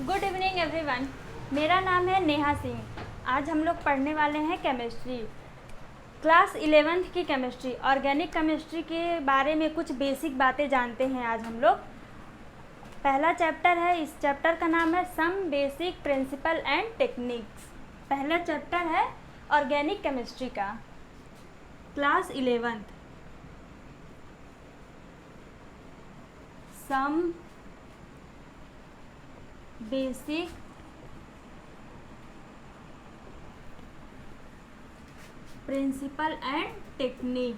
Good evening everyone. मेरा नाम है नेहा सिंह। आज हम लोग पढ़ने वाले हैं केमिस्ट्री, क्लास 11th की केमिस्ट्री। ऑर्गेनिक केमिस्ट्री के बारे में कुछ बेसिक बातें जानते हैं आज हम लोग। पहला चैप्टर है, इस चैप्टर का नाम है some basic principle and techniques. पहला चैप्टर है ऑर्गेनिक केमिस्ट्री का, class 11th। Some basic principle and technique.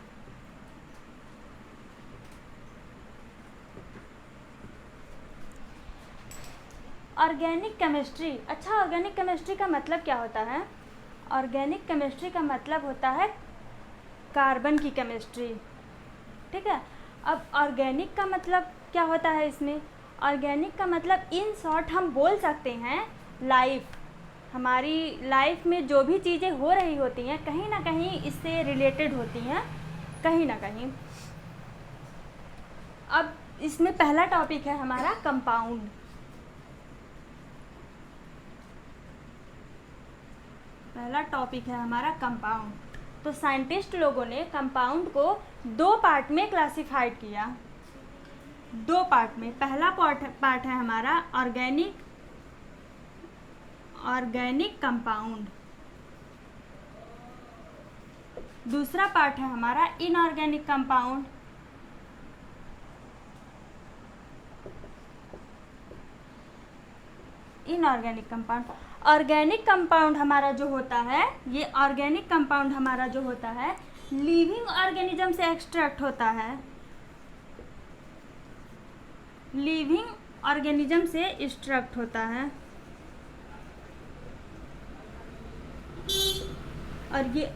Organic chemistry. अच्छा, ऑर्गेनिक केमिस्ट्री का मतलब क्या होता है? ऑर्गेनिक केमिस्ट्री का मतलब होता है कार्बन की केमिस्ट्री। ठीक है। अब ऑर्गेनिक का मतलब क्या होता है इसमें? ऑर्गेनिक का मतलब इन शॉर्ट हम बोल सकते हैं लाइफ, हमारी लाइफ में जो भी चीज़ें हो रही होती हैं कहीं ना कहीं इससे रिलेटेड होती हैं, कहीं ना कहीं। अब इसमें पहला टॉपिक है हमारा कंपाउंड। पहला टॉपिक है हमारा कंपाउंड। तो साइंटिस्ट लोगों ने कंपाउंड को दो पार्ट में क्लासिफाइड किया, दो पार्ट में। पहला पार्ट है हमारा ऑर्गेनिक कंपाउंड। दूसरा पार्ट है हमारा inorganic compound. Inorganic compound. Organic compound हमारा जो होता है, ये ऑर्गेनिक कंपाउंड हमारा जो होता है लिविंग ऑर्गेनिज्म से एक्सट्रैक्ट होता है, लिविंग ऑर्गेनिज्म से एक्सट्रैक्ट होता है। और ये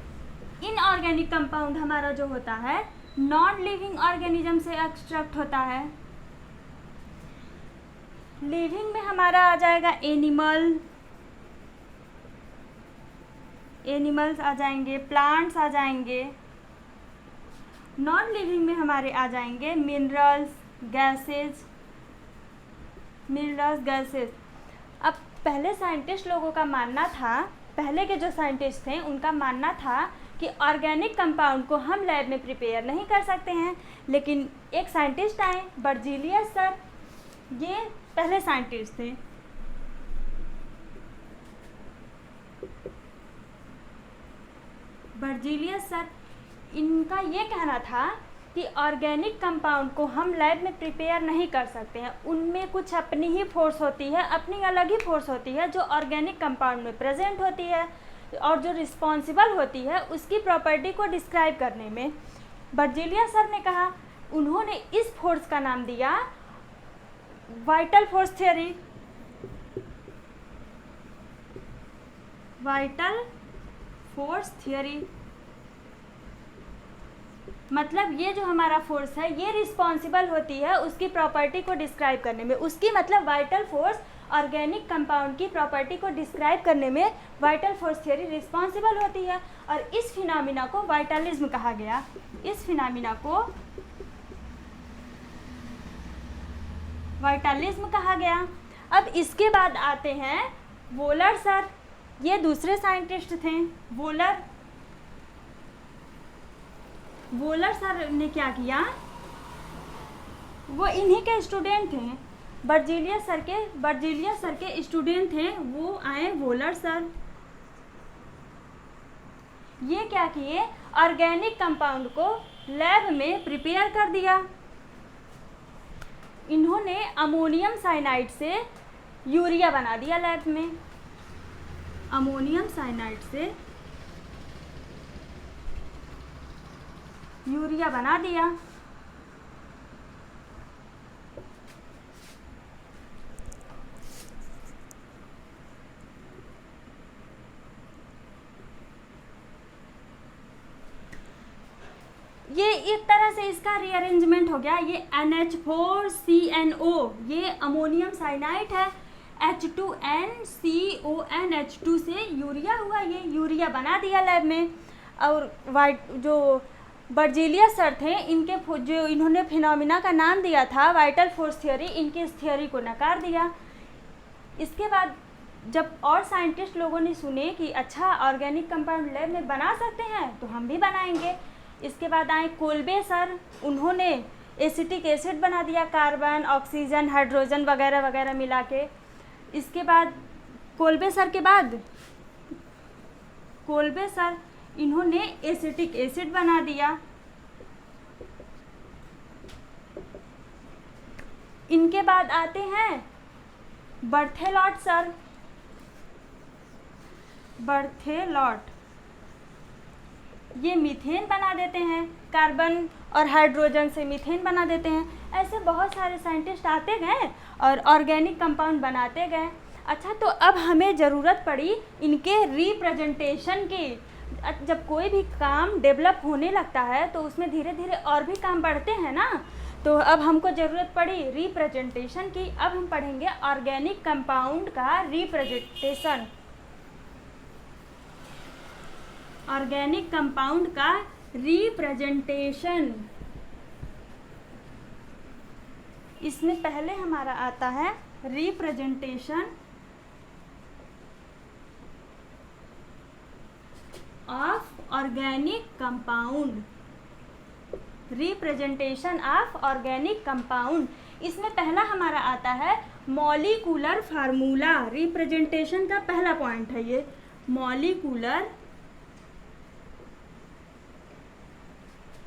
इनऑर्गेनिक कंपाउंड हमारा जो होता है नॉन लिविंग ऑर्गेनिज्म से एक्सट्रैक्ट होता है। लिविंग में हमारा आ जाएगा एनिमल्स आ जाएंगे, प्लांट्स आ जाएंगे। नॉन लिविंग में हमारे आ जाएंगे मिनरल्स, गैसेज। अब पहले साइंटिस्ट लोगों का मानना था, पहले के जो साइंटिस्ट थे उनका मानना था कि ऑर्गेनिक कंपाउंड को हम लैब में प्रिपेयर नहीं कर सकते हैं। लेकिन एक साइंटिस्ट आए, बर्जीलियस सर, ये पहले साइंटिस्ट थे। बर्जीलियस सर, इनका ये कहना था कि ऑर्गेनिक कंपाउंड को हम लैब में प्रिपेयर नहीं कर सकते हैं। उनमें कुछ अपनी ही फोर्स होती है, अपनी अलग ही फोर्स होती है जो ऑर्गेनिक कंपाउंड में प्रेजेंट होती है और जो रिस्पॉन्सिबल होती है उसकी प्रॉपर्टी को डिस्क्राइब करने में। बर्जीलियस सर ने कहा, उन्होंने इस फोर्स का नाम दिया vital force theory. Vital force theory मतलब ये जो हमारा फोर्स है ये रिस्पॉन्सिबल होती है उसकी प्रॉपर्टी को डिस्क्राइब करने में। उसकी मतलब वाइटल फोर्स ऑर्गेनिक कंपाउंड की प्रॉपर्टी को डिस्क्राइब करने में वाइटल फोर्स थ्योरी रिस्पॉन्सिबल होती है। और इस फिनोमिना को वाइटलिज्म कहा गया। इस फिनोमिना को वाइटलिज्म कहा गया। अब इसके बाद आते हैं वोलर सर, ये दूसरे साइंटिस्ट थे। वोलर सर ने क्या किया, वो इन्हीं के स्टूडेंट थे, बर्जीलियस सर के स्टूडेंट थे। वो आए वोलर सर, ये क्या किए, ऑर्गेनिक कंपाउंड को लैब में प्रिपेयर कर दिया। इन्होंने अमोनियम साइनाइड से यूरिया बना दिया लैब में। अमोनियम साइनाइड से यूरिया बना दिया। ये एक तरह से इसका रीअरेंजमेंट हो गया। ये NH4CNO, ये अमोनियम साइनाइड है। H2NCONH2 से यूरिया हुआ, ये यूरिया बना दिया लैब में। और जो बर्जीलियस सर थे, इनके जो इन्होंने फिनोमिना का नाम दिया था वाइटल फोर्स थ्योरी, इनकी इस थ्योरी को नकार दिया। इसके बाद जब और साइंटिस्ट लोगों ने सुने कि अच्छा ऑर्गेनिक कंपाउंड लैब में बना सकते हैं तो हम भी बनाएंगे। इसके बाद आए कोल्बे सर, उन्होंने एसिटिक एसिड बना दिया, कार्बन, ऑक्सीजन, हाइड्रोजन वगैरह वगैरह मिला के। इसके बाद कोल्बे सर इन्होंने एसिटिक एसिड बना दिया। इनके बाद आते हैं बर्थेलॉट सर। बर्थेलॉट ये मीथेन बना देते हैं, कार्बन और हाइड्रोजन से मीथेन बना देते हैं। ऐसे बहुत सारे साइंटिस्ट आते गए और ऑर्गेनिक कंपाउंड बनाते गए। अच्छा, तो अब हमें ज़रूरत पड़ी इनके रिप्रेजेंटेशन की। जब कोई भी काम डेवलप होने लगता है तो उसमें धीरे धीरे और भी काम बढ़ते हैं ना, तो अब हमको ज़रूरत पड़ी रिप्रेजेंटेशन की। अब हम पढ़ेंगे ऑर्गेनिक कंपाउंड का रिप्रेजेंटेशन। ऑर्गेनिक कंपाउंड का रिप्रेजेंटेशन, इसमें पहले हमारा आता है representation of organic compound. Representation of organic compound, इसमें पहला हमारा आता है मॉलिक्यूलर फार्मूला। रिप्रेजेंटेशन का पहला पॉइंट है ये मॉलिक्यूलर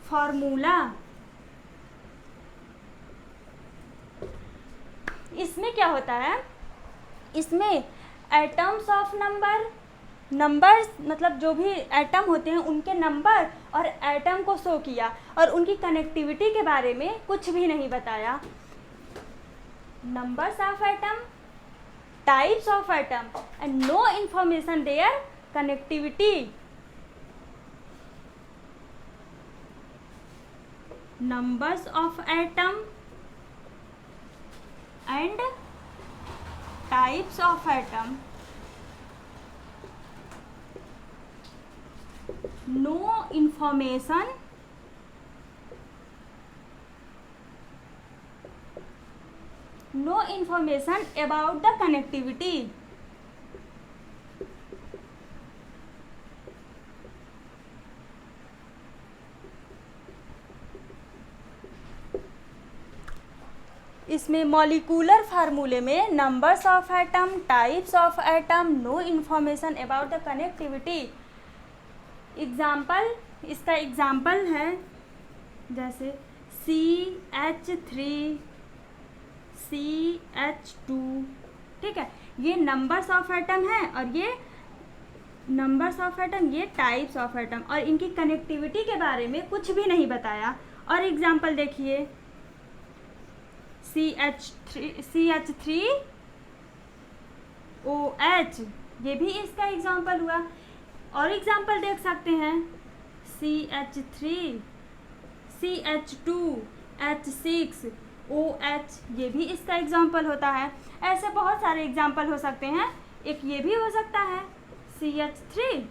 फार्मूला। इसमें क्या होता है, इसमें एटम्स ऑफ नंबर्स मतलब जो भी एटम होते हैं उनके नंबर और एटम को शो किया, और उनकी कनेक्टिविटी के बारे में कुछ भी नहीं बताया। Numbers of atom, types of atom and no information their connectivity. numbers of atom and types of atom, no information about the connectivity। इसमें मॉलिक्यूलर फार्मूले में numbers of atom, types of atom, no information about the connectivity. Example, इसका example है जैसे CH3 CH2, ठीक है, ये numbers of atom है और ये नंबर्स ऑफ एटम, ये टाइप्स ऑफ एटम, और इनकी कनेक्टिविटी के बारे में कुछ भी नहीं बताया। और एग्जाम्पल देखिए CH3OH, ये भी इसका एग्जाम्पल हुआ। और एग्जाम्पल देख सकते हैं CH3 CH2H6OH, ये भी इसका एग्जाम्पल होता है। ऐसे बहुत सारे एग्जाम्पल हो सकते हैं। एक ये भी हो सकता है CH3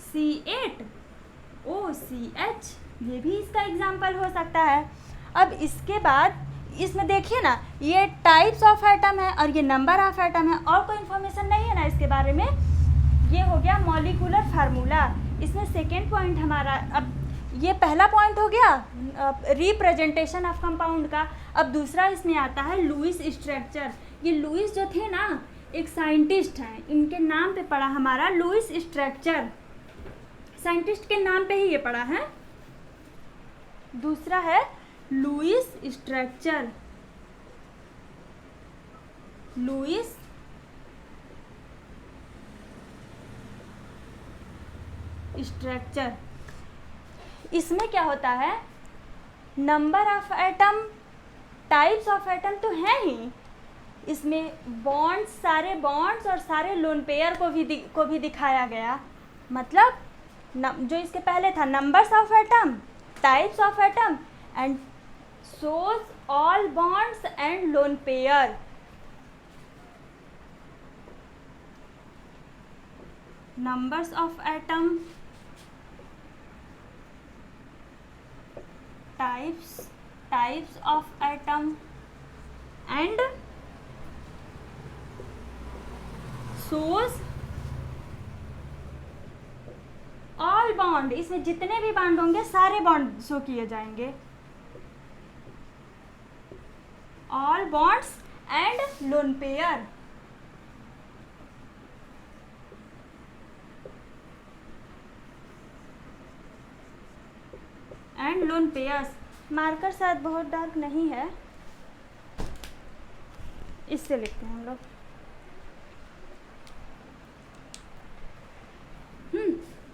C8OCH, ये भी इसका एग्जाम्पल हो सकता है। अब इसके बाद इसमें देखिए ना, ये टाइप्स ऑफ एटम है और ये नंबर ऑफ एटम है, और कोई इन्फॉर्मेशन नहीं है ना इसके बारे में। ये हो गया मॉलिक्यूलर फार्मूला। इसमें सेकेंड पॉइंट हमारा, अब ये पहला पॉइंट हो गया रिप्रेजेंटेशन ऑफ कंपाउंड का। अब दूसरा इसमें आता है लुईस स्ट्रक्चर। ये लुईस जो थे ना, एक साइंटिस्ट हैं, इनके नाम पे पढ़ा हमारा लुईस स्ट्रक्चर, साइंटिस्ट के नाम पे ही ये पढ़ा है। दूसरा है लुईस स्ट्रक्चर, लुईस स्ट्रक्चर। इसमें क्या होता है, number of atom, types of atom तो है ही, इसमें बॉन्ड्स, सारे बॉन्ड्स और सारे लोन पेयर को भी दिखाया गया। मतलब जो इसके पहले था numbers of atom, types of atom and shows all bonds and lone pair। numbers of atom, types of atom and shows all bond, इसमें जितने भी बॉन्ड होंगे सारे बॉन्ड शो किए जाएंगे, all bonds and lone pair. And lone pairs, marker शायद बहुत dark नहीं है, इससे लिखते हैं हम लोग।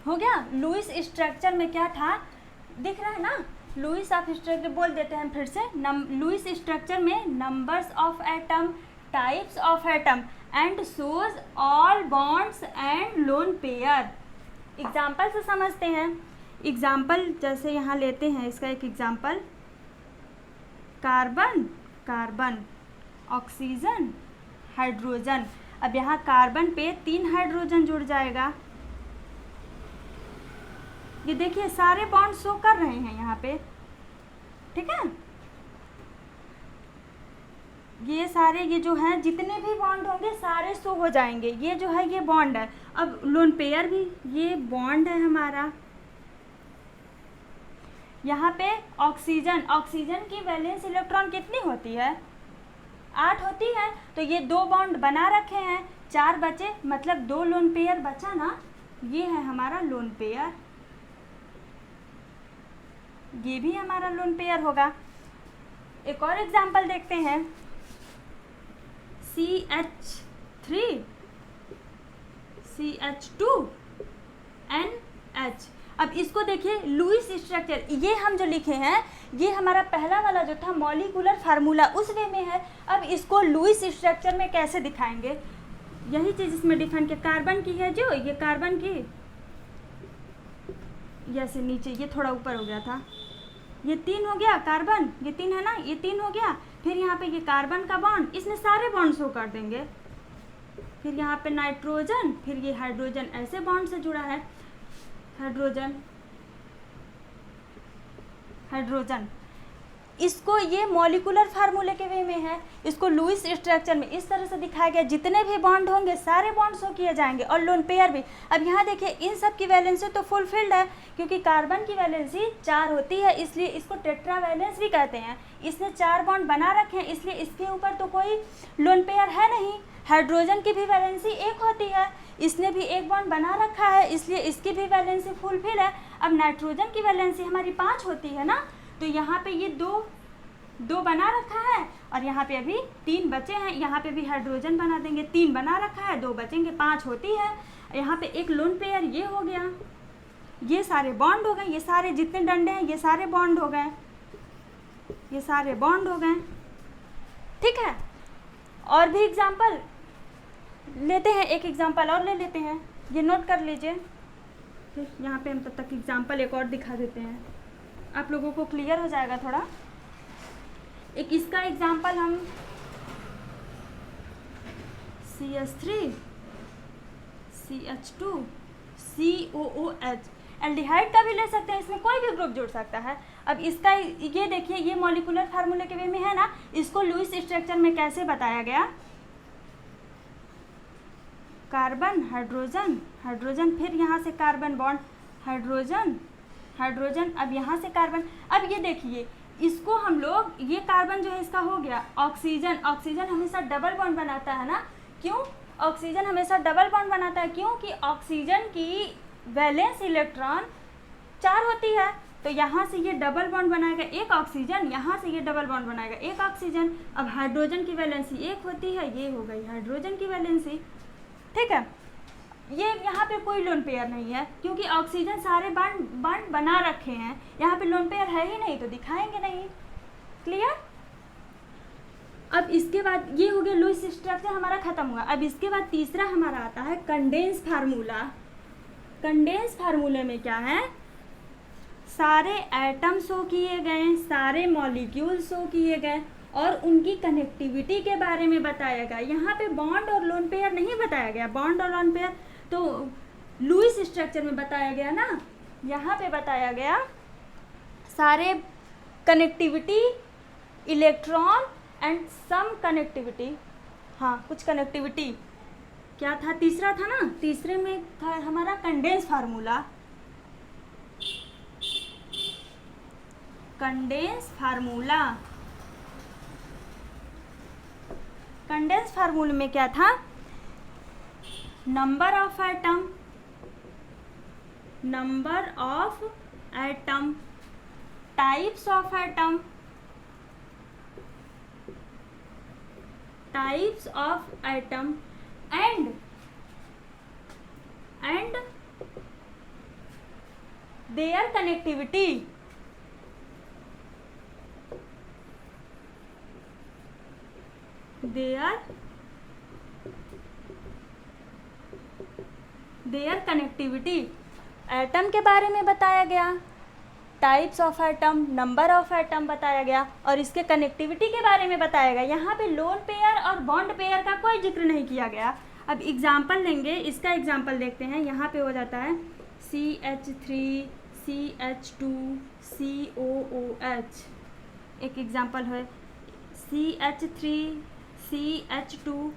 हो गया। लुईस स्ट्रक्चर में क्या था, दिख रहा है ना, लुईस ऑफ स्ट्रक्चर बोल देते हैं फिर से। लुईस स्ट्रक्चर में numbers of atom, types of atom and shows all bonds and lone pair. Example से समझते हैं। एग्जाम्पल जैसे यहाँ लेते हैं, इसका एक example, carbon, carbon, oxygen, hydrogen. अब यहाँ कार्बन पे 3 हाइड्रोजन जुड़ जाएगा। ये देखिए सारे बॉन्ड शो कर रहे हैं यहाँ पे, ठीक है। ये सारे, ये जो है जितने भी बॉन्ड होंगे सारे शो हो जाएंगे। ये जो है ये बॉन्ड है। अब लोन पेयर भी, ये बॉन्ड है हमारा। यहाँ पे ऑक्सीजन, ऑक्सीजन की वैलेंस इलेक्ट्रॉन कितनी होती है, 8 होती है। तो ये 2 बॉन्ड बना रखे हैं, 4 बचे, मतलब 2 लोन पेयर बचा ना, ये है हमारा लोन पेयर। ये भी हमारा लोन पेयर होगा। एक और एग्जांपल देखते हैं, CH3, CH2NH। अब इसको देखिए, लुईस स्ट्रक्चर, ये हम जो लिखे हैं ये हमारा पहला वाला जो था मॉलिक्यूलर फार्मूला उस वे में है। अब इसको लुईस स्ट्रक्चर में कैसे दिखाएंगे, यही चीज़ इसमें डिफाइन किया। कार्बन की है जो, ये कार्बन की, जैसे नीचे ये थोड़ा ऊपर हो गया था, ये 3 हो गया कार्बन, ये 3 है ना, ये 3 हो गया। फिर यहाँ पे ये कार्बन का बॉन्ड, इसमें सारे बॉन्ड शो कर देंगे। फिर यहाँ पे नाइट्रोजन, फिर ये हाइड्रोजन, ऐसे बॉन्ड से जुड़ा है, हाइड्रोजन, हाइड्रोजन। इसको ये मॉलिक्यूलर फार्मूले के वे में है, इसको लुईस स्ट्रक्चर में इस तरह से दिखाया गया। जितने भी बॉन्ड होंगे सारे बॉन्ड शो किए जाएंगे, और लोन पेयर भी। अब यहाँ देखिए इन सब की वैलेंसी तो फुलफिल्ड है, क्योंकि कार्बन की वैलेंसी 4 होती है, इसलिए इसको टेट्रा वैलेंस भी कहते हैं। इसने 4 बॉन्ड बना रखे हैं, इसलिए इसके ऊपर तो कोई लोन पेयर है नहीं। हाइड्रोजन की भी वैलेंसी 1 होती है, इसने भी 1 बॉन्ड बना रखा है, इसलिए इसकी भी वैलेंसी फुलफिल है। अब नाइट्रोजन की वैलेंसी हमारी 5 होती है ना, तो यहाँ पे ये 2 बना रखा है, और यहाँ पे अभी 3 बचे हैं। यहाँ पे भी हाइड्रोजन बना देंगे, 3 बना रखा है, 2 बचेंगे, 5 होती है। यहाँ पे एक लोन पेयर ये हो गया, ये सारे बॉन्ड हो गए, ये सारे जितने डंडे हैं ये सारे बॉन्ड हो गए, ये सारे बॉन्ड हो गए, ठीक है। और भी एग्जाम्पल लेते हैं, एक एग्जाम्पल और ले लेते हैं, ये नोट कर लीजिए। फिर यहाँ पे हम तब तक एग्जाम्पल एक और दिखा देते हैं, आप लोगों को क्लियर हो जाएगा थोड़ा। एक इसका एग्जाम्पल हम CH3, CH2, COOH, एल्डिहाइड का भी ले सकते हैं, इसमें कोई भी ग्रुप जुड़ सकता है। अब इसका ये देखिए, ये मॉलिक्यूलर फार्मूले के वे में है ना, इसको लुईस स्ट्रक्चर में कैसे बताया गया, कार्बन, हाइड्रोजन, हाइड्रोजन, फिर यहाँ से कार्बन बॉन्ड, हाइड्रोजन, हाइड्रोजन, अब यहाँ से कार्बन। अब ये देखिए इसको हम लोग, ये कार्बन जो है इसका हो गया ऑक्सीजन। ऑक्सीजन हमेशा डबल बॉन्ड बनाता है ना, क्यों ऑक्सीजन हमेशा डबल बॉन्ड बनाता है, क्योंकि ऑक्सीजन की वैलेंस इलेक्ट्रॉन 4 होती है। तो यहाँ से ये डबल बॉन्ड बनाएगा 1 ऑक्सीजन, यहाँ से ये डबल बॉन्ड बनाएगा 1 ऑक्सीजन। अब हाइड्रोजन की वैलेंसी 1 होती है, ये हो गई हाइड्रोजन की वैलेंसी, ठीक है। ये यहाँ पे कोई लोन पेयर नहीं है, क्योंकि ऑक्सीजन सारे बॉन्ड बना रखे हैं, यहाँ पे लोन पेयर है ही नहीं, तो दिखाएंगे नहीं। क्लियर। अब इसके बाद ये हो गया लुईस स्ट्रक्चर हमारा खत्म हुआ। अब इसके बाद तीसरा हमारा आता है कंडेंस फार्मूला। कंडेंस फार्मूले में क्या है, सारे एटम शो किए गए, सारे मॉलिक्यूल शो किए गए, और उनकी कनेक्टिविटी के बारे में बताया गया। यहाँ पे बॉन्ड और लोन पेयर नहीं बताया गया, बॉन्ड और लोन पेयर तो लुईस स्ट्रक्चर में बताया गया ना, यहाँ पे बताया गया सारे connectivity, electron and some connectivity, हाँ कुछ कनेक्टिविटी, क्या था, तीसरा था ना, तीसरे में था हमारा condense formula. Condense formula, condense formula में क्या था, number of atom, number of atom, types of atom, types of atom and their connectivity, their connectivity। Atom के बारे में बताया गया, types of atom, number of atom बताया गया और इसके कनेक्टिविटी के बारे में बताया गया। यहाँ पे लोन पेयर और बॉन्ड पेयर का कोई जिक्र नहीं किया गया। अब एग्जाम्पल लेंगे, इसका एग्जाम्पल देखते हैं। यहाँ पे हो जाता है CH3 CH2 COOH, एक एग्जाम्पल है CH3 CH2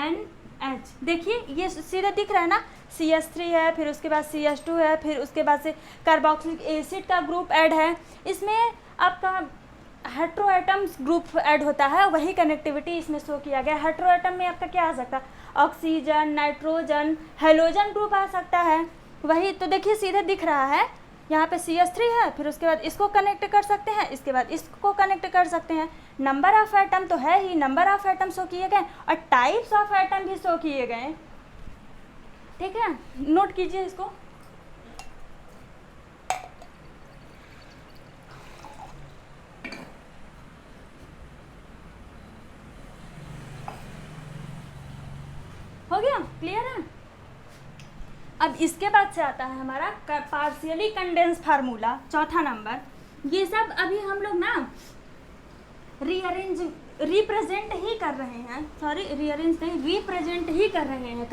NH। देखिए ये सीधे दिख रहा है ना, CH3 है, फिर उसके बाद CH2 है, फिर उसके बाद से कार्बोक्सिलिक एसिड का ग्रुप ऐड है। इसमें आपका हेट्रो एटम्स ग्रुप ऐड होता है, वही कनेक्टिविटी इसमें शो किया गया। हेट्रो एटम में आपका क्या आ सकता है, ऑक्सीजन, नाइट्रोजन, हेलोजन ग्रुप आ सकता है, वही तो देखिए सीधे दिख रहा है। यहाँ पे CH3 है, फिर उसके बाद इसको कनेक्ट कर सकते हैं, इसके बाद इसको कनेक्ट कर सकते हैं। नंबर ऑफ एटम तो है ही, नंबर ऑफ एटम शो किए गए और टाइप्स ऑफ एटम भी शो किए गए। ठीक है, नोट कीजिए इसको। हो गया, क्लियर है। अब इसके बाद से आता है हमारा पार्शियली कंडेंस फार्मूला, चौथा नंबर। ये सब अभी हम लोग ना रिप्रेजेंट ही कर रहे हैं, सॉरी रीअरेंज नहीं, रिप्रेजेंट ही कर रहे हैं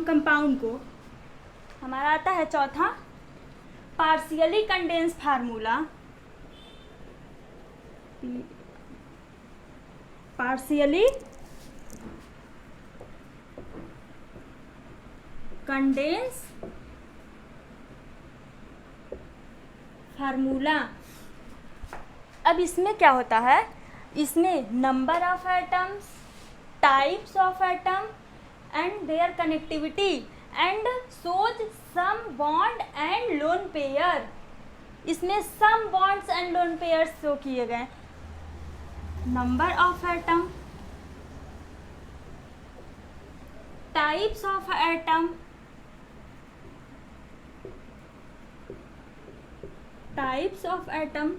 कंपाउंड को। हमारा आता है चौथा partially condense formula, partially condense formula. अब इसमें क्या होता है, इसमें number of atoms, types of atom and their connectivity and shows some bond and lone pair. इसमें some bonds and lone pair show किए गए। Number of atom, types of atom, types of atom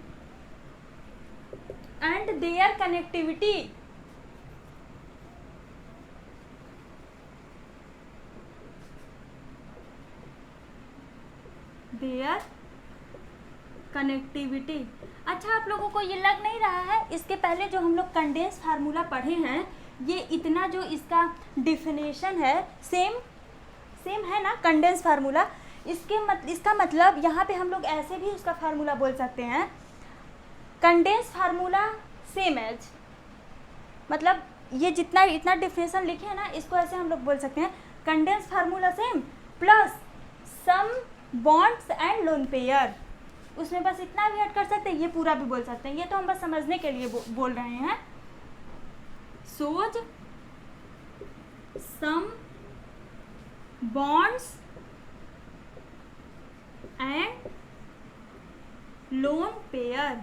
and their connectivity, their connectivity। अच्छा, आप लोगों को ये लग नहीं रहा है, इसके पहले जो हम लोग कंडेंस फार्मूला पढ़े हैं, ये इतना जो इसका डिफिनेशन है सेम है ना कंडेंस फार्मूला। इसका मतलब यहाँ पे हम लोग ऐसे भी उसका फार्मूला बोल सकते हैं, कंडेंस फार्मूला सेम एज, मतलब ये जितना इतना डिफिनेशन लिखे हैं ना, इसको ऐसे हम लोग बोल सकते हैं condense formula same plus some bonds and lone pair. उसमें बस इतना भी ऐड कर सकते हैं, ये पूरा भी बोल सकते हैं, ये तो हम बस समझने के लिए बोल रहे हैं। Shows some bonds and lone pair.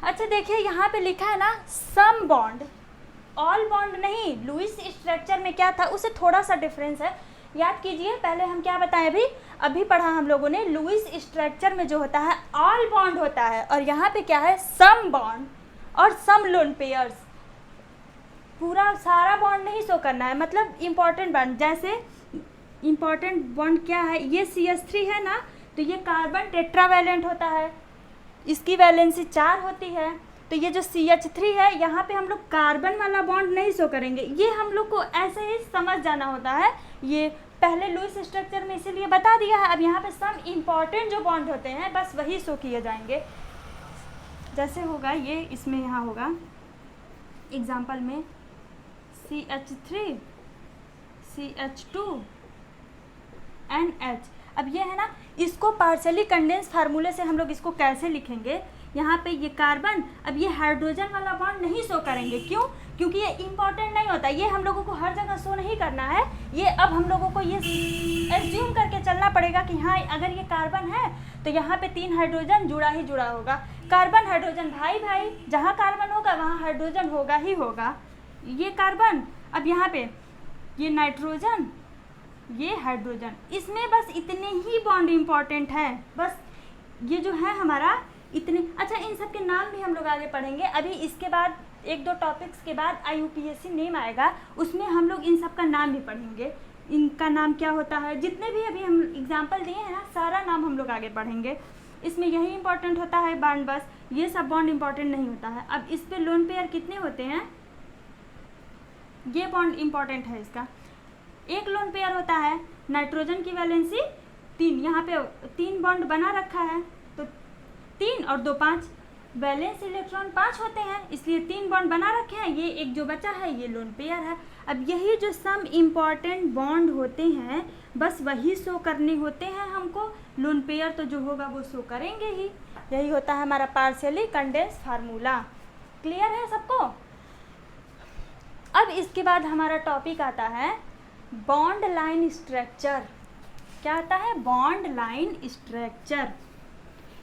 अच्छा देखिए यहाँ पे लिखा है ना सम बॉन्ड, ऑल बॉन्ड नहीं। लुईस स्ट्रक्चर में क्या था, उससे थोड़ा सा डिफरेंस है, याद कीजिए। पहले हम क्या बताएं, अभी पढ़ा हम लोगों ने, लुईस स्ट्रक्चर में जो होता है ऑल बॉन्ड होता है, और यहाँ पे क्या है, सम बॉन्ड और सम लोन पेयर्स। पूरा सारा बॉन्ड नहीं शो करना है, मतलब इम्पॉर्टेंट बॉन्ड। जैसे इम्पॉर्टेंट बॉन्ड क्या है, ये CH3 है ना, तो ये कार्बन टेट्रावैलेंट होता है, इसकी वैलेंसी 4 होती है। तो ये जो CH3 है, यहाँ पे हम लोग कार्बन वाला बॉन्ड नहीं शो करेंगे, ये हम लोग को ऐसे ही समझ जाना होता है। ये पहले लुईस स्ट्रक्चर में इसीलिए बता दिया है। अब यहाँ पे सम इम्पॉर्टेंट जो बॉन्ड होते हैं बस वही शो किए जाएंगे। जैसे होगा ये, इसमें यहाँ होगा एग्जाम्पल में CH3 CH2 NH। अब ये है ना, इसको पार्शियली कंडेंस फार्मूले से हम लोग इसको कैसे लिखेंगे, यहाँ पे ये कार्बन, अब ये हाइड्रोजन वाला बॉन्ड नहीं शो करेंगे, क्यों? क्योंकि ये इम्पॉर्टेंट नहीं होता, ये हम लोगों को हर जगह शो नहीं करना है। ये अब हम लोगों को ये एज्यूम करके चलना पड़ेगा कि हाँ अगर ये कार्बन है तो यहाँ पे 3 हाइड्रोजन जुड़ा ही जुड़ा होगा। कार्बन हाइड्रोजन भाई भाई, जहाँ कार्बन होगा वहाँ हाइड्रोजन होगा ही होगा। ये कार्बन, अब यहाँ पे ये नाइट्रोजन, ये हाइड्रोजन, इसमें बस इतने ही बॉन्ड इम्पॉर्टेंट हैं, बस ये जो है हमारा इतने। अच्छा, इन सब के नाम भी हम लोग आगे पढ़ेंगे। अभी इसके बाद 1-2 टॉपिक्स के बाद IUPAC नेम आएगा, उसमें हम लोग इन सब का नाम भी पढ़ेंगे, इनका नाम क्या होता है, जितने भी अभी हम एग्जाम्पल दिए हैं ना, सारा नाम हम लोग आगे पढ़ेंगे। इसमें यही इंपॉर्टेंट होता है बॉन्ड, बस ये सब बॉन्ड इंपॉर्टेंट नहीं होता है। अब इस पे लोन पेयर कितने होते हैं, ये बॉन्ड इंपॉर्टेंट है इसका। एक लोन पेयर होता है, नाइट्रोजन की वैलेंसी 3, यहाँ पे 3 बॉन्ड बना रखा है तो 3 और 2 5, वैलेंस इलेक्ट्रॉन 5 होते हैं, इसलिए 3 बॉन्ड बना रखे हैं। ये एक जो बचा है ये लोन पेयर है। अब यही जो सम इम्पॉर्टेंट बॉन्ड होते हैं बस वही शो करने होते हैं हमको, लोन पेयर तो जो होगा वो शो करेंगे ही। यही होता है हमारा पार्शियली कंडेंस फार्मूला। क्लियर है सबको? अब इसके बाद हमारा टॉपिक आता है बॉन्ड लाइन स्ट्रक्चर। क्या आता है? Bond line structure.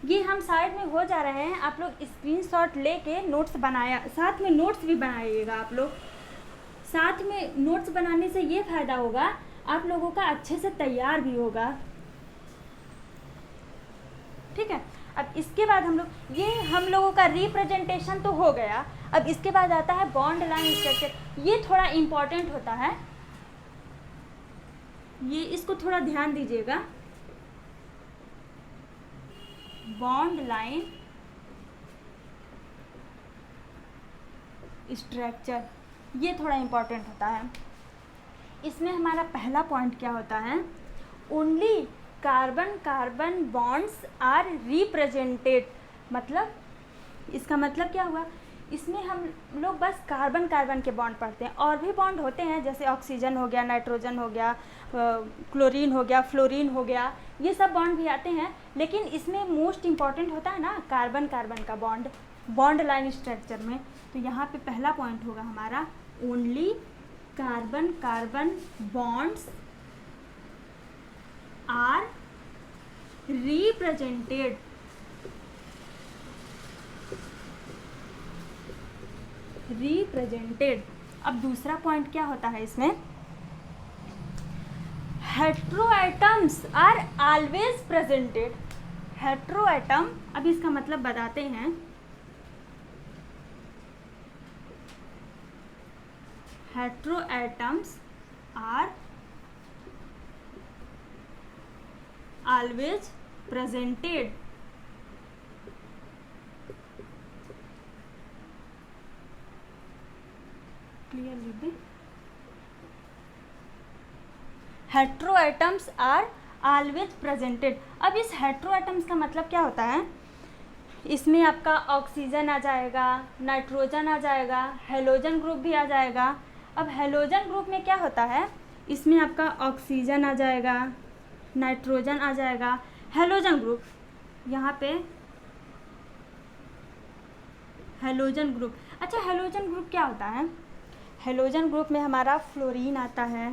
ये हम साइड में हो जा रहे हैं, आप लोग स्क्रीनशॉट लेके नोट्स बनाया, साथ में नोट्स भी बनाइएगा आप लोग। साथ में नोट्स बनाने से ये फ़ायदा होगा, आप लोगों का अच्छे से तैयार भी होगा। ठीक है, अब इसके बाद हम लोगों का रिप्रेजेंटेशन तो हो गया। अब इसके बाद आता है बॉन्ड लाइन स्ट्रक्चर। ये थोड़ा इम्पॉर्टेंट होता है, ये इसको थोड़ा ध्यान दीजिएगा। बॉन्ड लाइन स्ट्रक्चर ये थोड़ा इम्पॉर्टेंट होता है। इसमें हमारा पहला पॉइंट क्या होता है, only carbon carbon bonds are represented. मतलब इसका मतलब क्या हुआ, इसमें हम लोग बस कार्बन कार्बन के बॉन्ड पढ़ते हैं, और भी बॉन्ड होते हैं जैसे ऑक्सीजन हो गया, नाइट्रोजन हो गया, क्लोरीन हो गया, फ्लोरीन हो गया, ये सब बॉन्ड भी आते हैं। लेकिन इसमें मोस्ट इम्पॉर्टेंट होता है ना कार्बन कार्बन का बॉन्ड, बॉन्ड लाइन स्ट्रक्चर में। तो यहाँ पे पहला पॉइंट होगा हमारा only carbon carbon bonds are represented. Represented. अब दूसरा पॉइंट क्या होता है इसमें, heteroatoms are always presented. Heteroatom, अब इसका मतलब बताते हैं। Heteroatoms are always presented. Clear लिख दें, हेट्रोएटम्स आर ऑलवेज प्रेजेंटेड। अब इस हेट्रोएटम्स का मतलब क्या होता है, इसमें आपका ऑक्सीजन आ जाएगा, नाइट्रोजन आ जाएगा, हेलोजन ग्रुप भी आ जाएगा। अब हेलोजन ग्रुप में क्या होता है, इसमें आपका ऑक्सीजन आ जाएगा, नाइट्रोजन आ जाएगा, हेलोजन ग्रुप, यहाँ पे हेलोजन ग्रुप। अच्छा, हेलोजन ग्रुप क्या होता है, हेलोजन ग्रुप में हमारा फ्लोरीन आता है,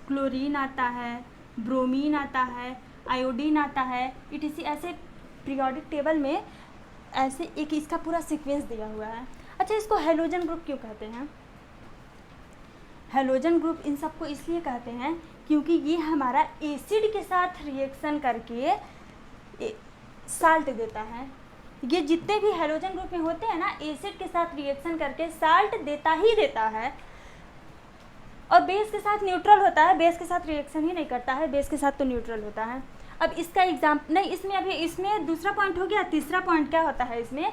क्लोरीन आता है, ब्रोमीन आता है, आयोडीन आता है, etc। ऐसे पीरियोडिक टेबल में ऐसे एक इसका पूरा सीक्वेंस दिया हुआ है। अच्छा, इसको हेलोजन ग्रुप क्यों कहते हैं, हेलोजन ग्रुप इन सबको इसलिए कहते हैं क्योंकि ये हमारा एसिड के साथ रिएक्शन करके साल्ट देता है। ये जितने भी हेलोजन ग्रुप में होते हैं ना, एसिड के साथ रिएक्शन करके साल्ट देता ही देता है, और बेस के साथ न्यूट्रल होता है, बेस के साथ रिएक्शन ही नहीं करता है, बेस के साथ तो न्यूट्रल होता है। अब इसका एग्जाम्पल नहीं, इसमें अभी इसमें दूसरा पॉइंट हो गया। तीसरा पॉइंट क्या होता है, इसमें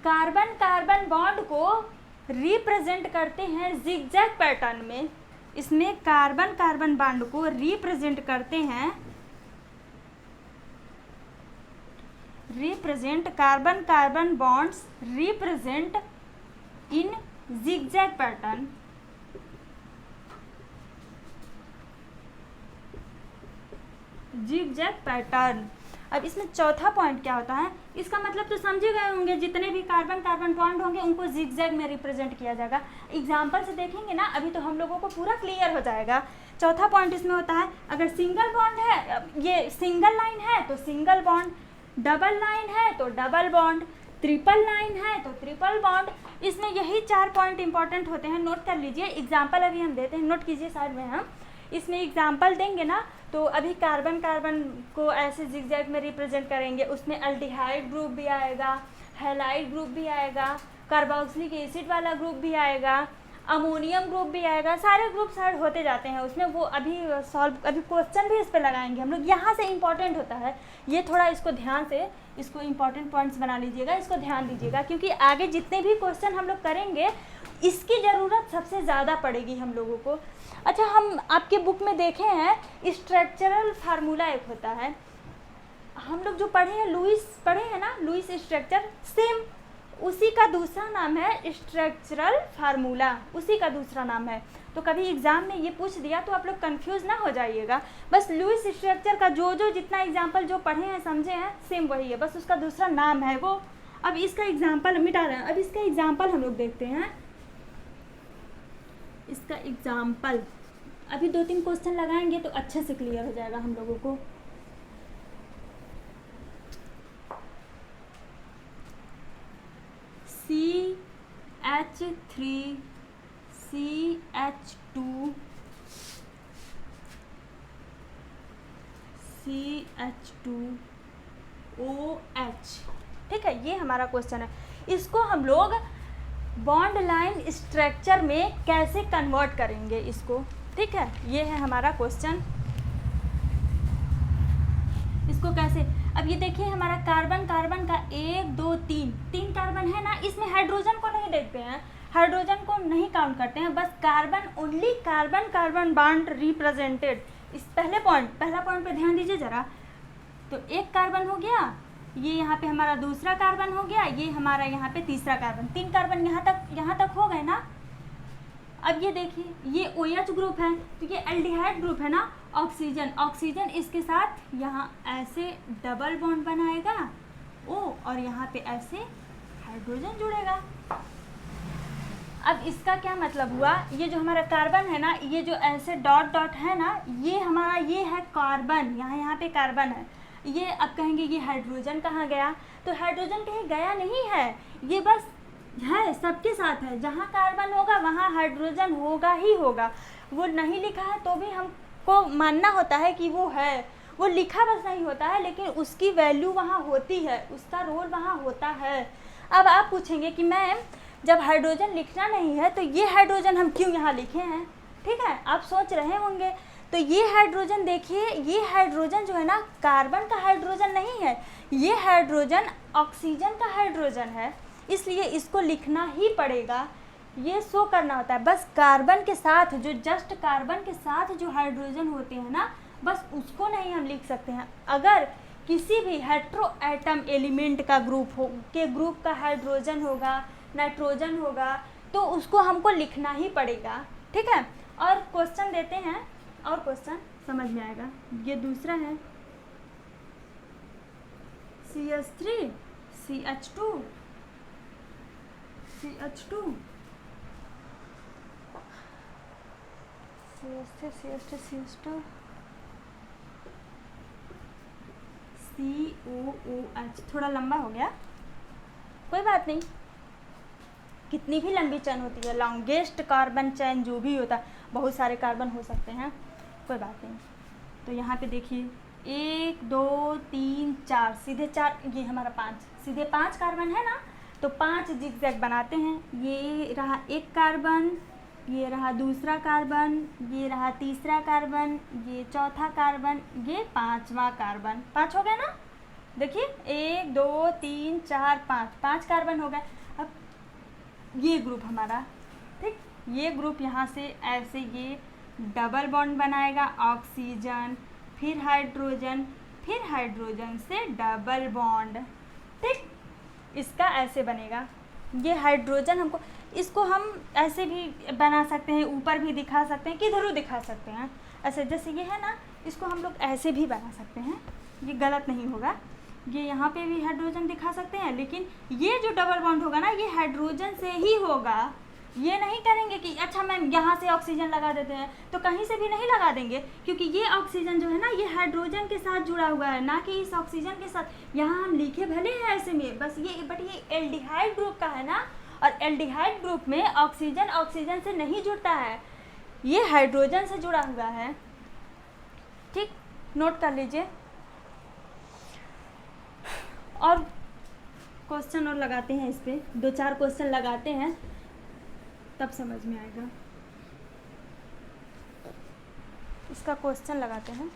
कार्बन कार्बन बॉन्ड को रिप्रेजेंट करते हैं जिगजैग पैटर्न में। इसमें कार्बन कार्बन बॉन्ड को रिप्रेजेंट करते हैं, represent carbon carbon bonds represent in zigzag pattern, zigzag pattern. अब इसमें चौथा पॉइंट क्या होता है, इसका मतलब तो समझे गए होंगे, जितने भी कार्बन कार्बन बॉन्ड होंगे उनको जिगजैग में रिप्रेजेंट किया जाएगा। एग्जाम्पल से देखेंगे ना अभी तो हम लोगों को पूरा क्लियर हो जाएगा। चौथा पॉइंट इसमें होता है, अगर सिंगल बॉन्ड है, ये सिंगल लाइन है तो सिंगल बॉन्ड, डबल लाइन है तो डबल बॉन्ड, ट्रिपल लाइन है तो ट्रिपल बॉन्ड। इसमें यही 4 पॉइंट इंपॉर्टेंट होते हैं, नोट कर लीजिए। एग्जाम्पल अभी हम देते हैं, नोट कीजिए साइड में। हम इसमें एग्जाम्पल देंगे ना, तो अभी कार्बन कार्बन को ऐसे जिगजैग में रिप्रेजेंट करेंगे, उसमें अल्डिहाइड ग्रुप भी आएगा, हैलाइड ग्रुप भी आएगा, कार्बोक्सिलिक एसिड वाला ग्रुप भी आएगा, अमोनियम ग्रुप भी आएगा, सारे ग्रुप्स ऐड होते जाते हैं उसमें। वो अभी क्वेश्चन भी इस पर लगाएंगे हम लोग, यहाँ से इम्पॉर्टेंट होता है ये। थोड़ा इसको ध्यान से, इसको इम्पॉर्टेंट पॉइंट्स बना लीजिएगा, इसको ध्यान दीजिएगा, क्योंकि आगे जितने भी क्वेश्चन हम लोग करेंगे इसकी ज़रूरत सबसे ज़्यादा पड़ेगी हम लोगों को। अच्छा, हम आपके बुक में देखे हैं स्ट्रक्चरल फार्मूला एक होता है, हम लोग जो पढ़े हैं लुईस पढ़े हैं ना, लुईस स्ट्रक्चर, सेम उसी का दूसरा नाम है स्ट्रक्चरल फार्मूला, उसी का दूसरा नाम है। तो कभी एग्जाम में ये पूछ दिया तो आप लोग कंफ्यूज ना हो जाइएगा। बस लुईस स्ट्रक्चर का जो जितना एग्जाम्पल जो पढ़े हैं समझे हैं सेम वही है, बस उसका दूसरा नाम है वो। अब इसका एग्जाम्पल मिटा रहे हैं, अब इसका एग्जाम्पल हम लोग देखते हैं। इसका एग्जाम्पल अभी 2-3 क्वेश्चन लगाएंगे तो अच्छे से क्लियर हो जाएगा हम लोगों को। CH3 CH2 CH2OH, ठीक है, ये हमारा क्वेश्चन है। इसको हम लोग बॉन्ड लाइन स्ट्रक्चर में कैसे कन्वर्ट करेंगे इसको, ठीक है, ये है हमारा क्वेश्चन। इसको कैसे, अब ये देखिए हमारा कार्बन कार्बन का 1 2 3 कार्बन है ना, इसमें हाइड्रोजन को नहीं देखते हैं, हाइड्रोजन को नहीं काउंट करते हैं, बस carbon, only carbon carbon bond represented. इस पहला पॉइंट पे ध्यान दीजिए ज़रा। तो एक कार्बन हो गया, ये यहाँ पे हमारा दूसरा कार्बन हो गया, ये हमारा यहाँ पे तीसरा कार्बन, 3 कार्बन यहाँ तक हो गए ना। अब ये देखिए ये OH ग्रुप है तो ये एल्डिहाइड ग्रुप है ना, ऑक्सीजन इसके साथ यहाँ ऐसे डबल बॉन्ड बनाएगा O, और यहाँ पे ऐसे हाइड्रोजन जुड़ेगा। अब इसका क्या मतलब हुआ, ये जो हमारा कार्बन है ना, ये जो ऐसे डॉट डॉट है ना, ये हमारा ये है कार्बन, यहाँ पे कार्बन है। ये अब कहेंगे ये हाइड्रोजन कहाँ गया, तो हाइड्रोजन कहीं गया नहीं है, ये बस है, सबके साथ है। जहाँ कार्बन होगा वहाँ हाइड्रोजन होगा ही होगा। वो नहीं लिखा है तो भी हमको मानना होता है कि वो है, वो लिखा बस नहीं होता है, लेकिन उसकी वैल्यू वहाँ होती है, उसका रोल वहाँ होता है। अब आप पूछेंगे कि मैम जब हाइड्रोजन लिखना नहीं है तो ये हाइड्रोजन हम क्यों यहाँ लिखे हैं, ठीक है, आप सोच रहे होंगे। तो ये हाइड्रोजन देखिए, ये हाइड्रोजन जो है ना कार्बन का हाइड्रोजन नहीं है, ये हाइड्रोजन ऑक्सीजन का हाइड्रोजन है, इसलिए इसको लिखना ही पड़ेगा, ये शो करना होता है। बस कार्बन के साथ जो जस्ट कार्बन के साथ जो हाइड्रोजन होते हैं ना, बस उसको नहीं हम लिख सकते हैं। अगर किसी भी हेट्रो एटम एलिमेंट का ग्रुप का हाइड्रोजन होगा, नाइट्रोजन होगा, तो उसको हमको लिखना ही पड़ेगा, ठीक है। और क्वेश्चन देते हैं, और क्वेश्चन समझ में आएगा। ये दूसरा है CH3 CH2 CH2 CH2 COOH, थोड़ा लंबा हो गया, कोई बात नहीं, कितनी भी लंबी चेन होती है, लॉन्गेस्ट कार्बन चेन जो भी होता है, बहुत सारे कार्बन हो सकते हैं, कोई बात नहीं। तो यहाँ पे देखिए 1 2 3 4, सीधे 4, ये हमारा 5, सीधे 5 कार्बन है ना, तो 5 जिगजैग बनाते हैं। ये रहा एक कार्बन, ये रहा दूसरा कार्बन, ये रहा तीसरा कार्बन, ये चौथा कार्बन, ये 5वां कार्बन। 5 हो गए ना, देखिए 1 2 3 4 5 कार्बन हो गए। अब ये ग्रुप हमारा, ठीक, ये ग्रुप यहाँ से ऐसे ये डबल बॉन्ड बनाएगा, ऑक्सीजन फिर हाइड्रोजन से डबल बॉन्ड, ठीक, इसका ऐसे बनेगा। ये हाइड्रोजन हमको, इसको हम ऐसे भी बना सकते हैं, ऊपर भी दिखा सकते हैं, किधरों दिखा सकते हैं ऐसे। जैसे ये है ना, इसको हम लोग ऐसे भी बना सकते हैं, ये गलत नहीं होगा। ये यहाँ पे भी हाइड्रोजन दिखा सकते हैं, लेकिन ये जो डबल बॉन्ड होगा ना, ये हाइड्रोजन से ही होगा। ये नहीं करेंगे कि अच्छा मैम यहाँ से ऑक्सीजन लगा देते हैं, तो कहीं से भी नहीं लगा देंगे, क्योंकि ये ऑक्सीजन जो है ना, ये हाइड्रोजन के साथ जुड़ा हुआ है, ना कि इस ऑक्सीजन के साथ। यहाँ हम लिखे भले हैं ऐसे में, बस ये बट ये एल्डिहाइड ग्रुप का है ना, और एल्डिहाइड ग्रुप में ऑक्सीजन ऑक्सीजन से नहीं जुड़ता है, ये हाइड्रोजन से जुड़ा हुआ है। ठीक, नोट कर लीजिए। और क्वेश्चन और लगाते हैं, इस पे 2-4 क्वेश्चन लगाते हैं, तब समझ में आएगा। इसका क्वेश्चन लगाते हैं।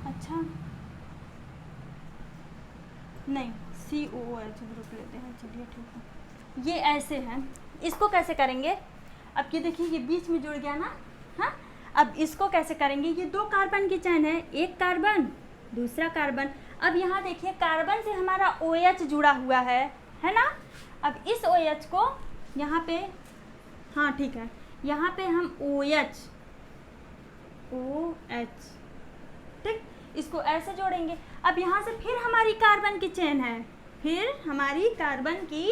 अच्छा नहीं, COOH ग्रुप लेते हैं, चलिए ठीक है। ये ऐसे हैं, इसको कैसे करेंगे? अब ये देखिए, ये बीच में जुड़ गया ना, हाँ। अब इसको कैसे करेंगे? ये 2 कार्बन की चेन है, एक कार्बन दूसरा कार्बन। अब यहाँ देखिए, कार्बन से हमारा OH जुड़ा हुआ है ना। अब इस OH को यहाँ पे, हाँ ठीक है, यहाँ पे हम OH ठीक, इसको ऐसे जोड़ेंगे। अब यहाँ से फिर हमारी कार्बन की चेन है, फिर हमारी कार्बन की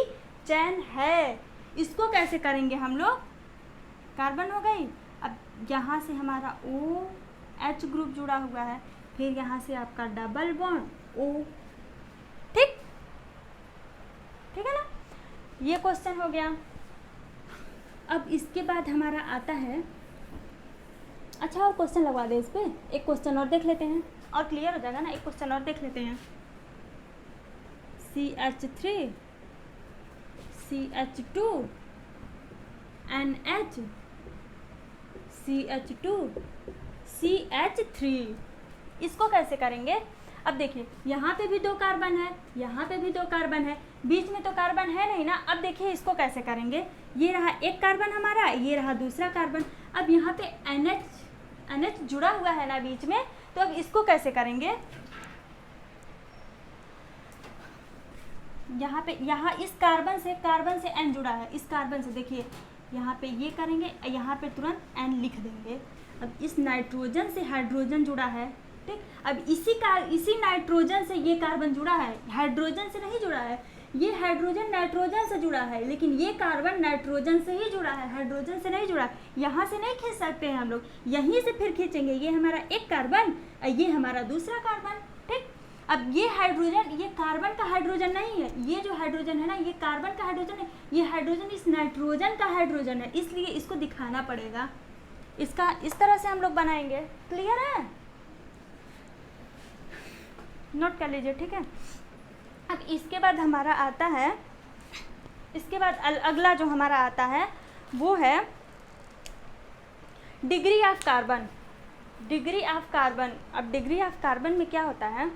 चेन है। इसको कैसे करेंगे हम लोग? कार्बन हो गई, अब यहाँ से हमारा OH ग्रुप जुड़ा हुआ है, फिर यहाँ से आपका डबल बॉन्ड O। ठीक ठीक है ना, ये क्वेश्चन हो गया। अब इसके बाद हमारा आता है, अच्छा और क्वेश्चन लगवा दे इस पे, एक क्वेश्चन और देख लेते हैं और क्लियर हो जाएगा ना। एक क्वेश्चन और देख लेते हैं। CH3 CH2 NH CH2 CH3, इसको कैसे करेंगे? अब देखिए, यहाँ पे भी 2 कार्बन है, यहाँ पे भी 2 कार्बन है, बीच में तो कार्बन है नहीं ना। अब देखिए इसको कैसे करेंगे? ये रहा एक कार्बन हमारा, ये रहा दूसरा कार्बन। अब यहाँ पे NH जुड़ा हुआ है ना बीच में, तो अब इसको कैसे करेंगे? यहाँ पे, यहाँ इस कार्बन से N जुड़ा है, इस कार्बन से देखिए, यहाँ पे ये करेंगे, यहाँ पे तुरंत N लिख देंगे। अब इस नाइट्रोजन से हाइड्रोजन जुड़ा है, ठीक। अब इसी नाइट्रोजन से ये कार्बन जुड़ा है, हाइड्रोजन से नहीं जुड़ा है। ये हाइड्रोजन नाइट्रोजन से जुड़ा है, लेकिन ये कार्बन नाइट्रोजन से ही जुड़ा है, हाइड्रोजन से नहीं जुड़ा। यहाँ से नहीं खींच सकते हैं हम लोग, यहीं से फिर खींचेंगे। ये हमारा एक कार्बन, ये हमारा दूसरा कार्बन, ठीक। अब ये हाइड्रोजन, ये कार्बन का हाइड्रोजन नहीं है, ये जो हाइड्रोजन है ना, ये कार्बन का हाइड्रोजन है, ये हाइड्रोजन इस नाइट्रोजन का हाइड्रोजन है, इसलिए इसको दिखाना पड़ेगा। इसका इस तरह से हम लोग बनाएंगे। क्लियर है? नोट कर लीजिए, ठीक है। अब इसके बाद हमारा आता है, इसके बाद अगला जो हमारा आता है वो है degree of carbon. Degree of carbon, अब डिग्री ऑफ कार्बन में क्या होता है?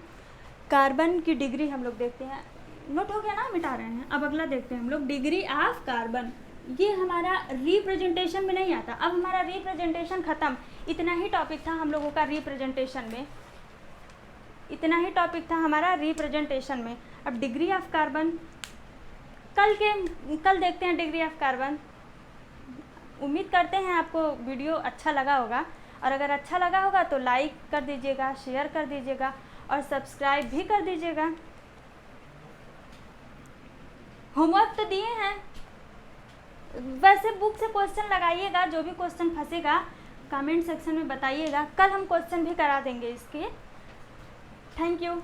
कार्बन की डिग्री हम लोग देखते हैं। नोट हो गया ना, मिटा रहे हैं। अब अगला देखते हैं हम लोग, डिग्री ऑफ कार्बन। ये हमारा रिप्रेजेंटेशन में नहीं आता। अब हमारा रिप्रेजेंटेशन खत्म, इतना ही टॉपिक था हम लोगों का रिप्रेजेंटेशन में, इतना ही टॉपिक था हमारा रिप्रेजेंटेशन में। अब डिग्री ऑफ कार्बन कल देखते हैं डिग्री ऑफ कार्बन। उम्मीद करते हैं आपको वीडियो अच्छा लगा होगा, और अगर अच्छा लगा होगा तो लाइक कर दीजिएगा, शेयर कर दीजिएगा और सब्सक्राइब भी कर दीजिएगा। होमवर्क तो दिए हैं, वैसे बुक से क्वेश्चन लगाइएगा, जो भी क्वेश्चन फंसेगा कमेंट सेक्शन में बताइएगा, कल हम क्वेश्चन भी करा देंगे इसके। Thank you.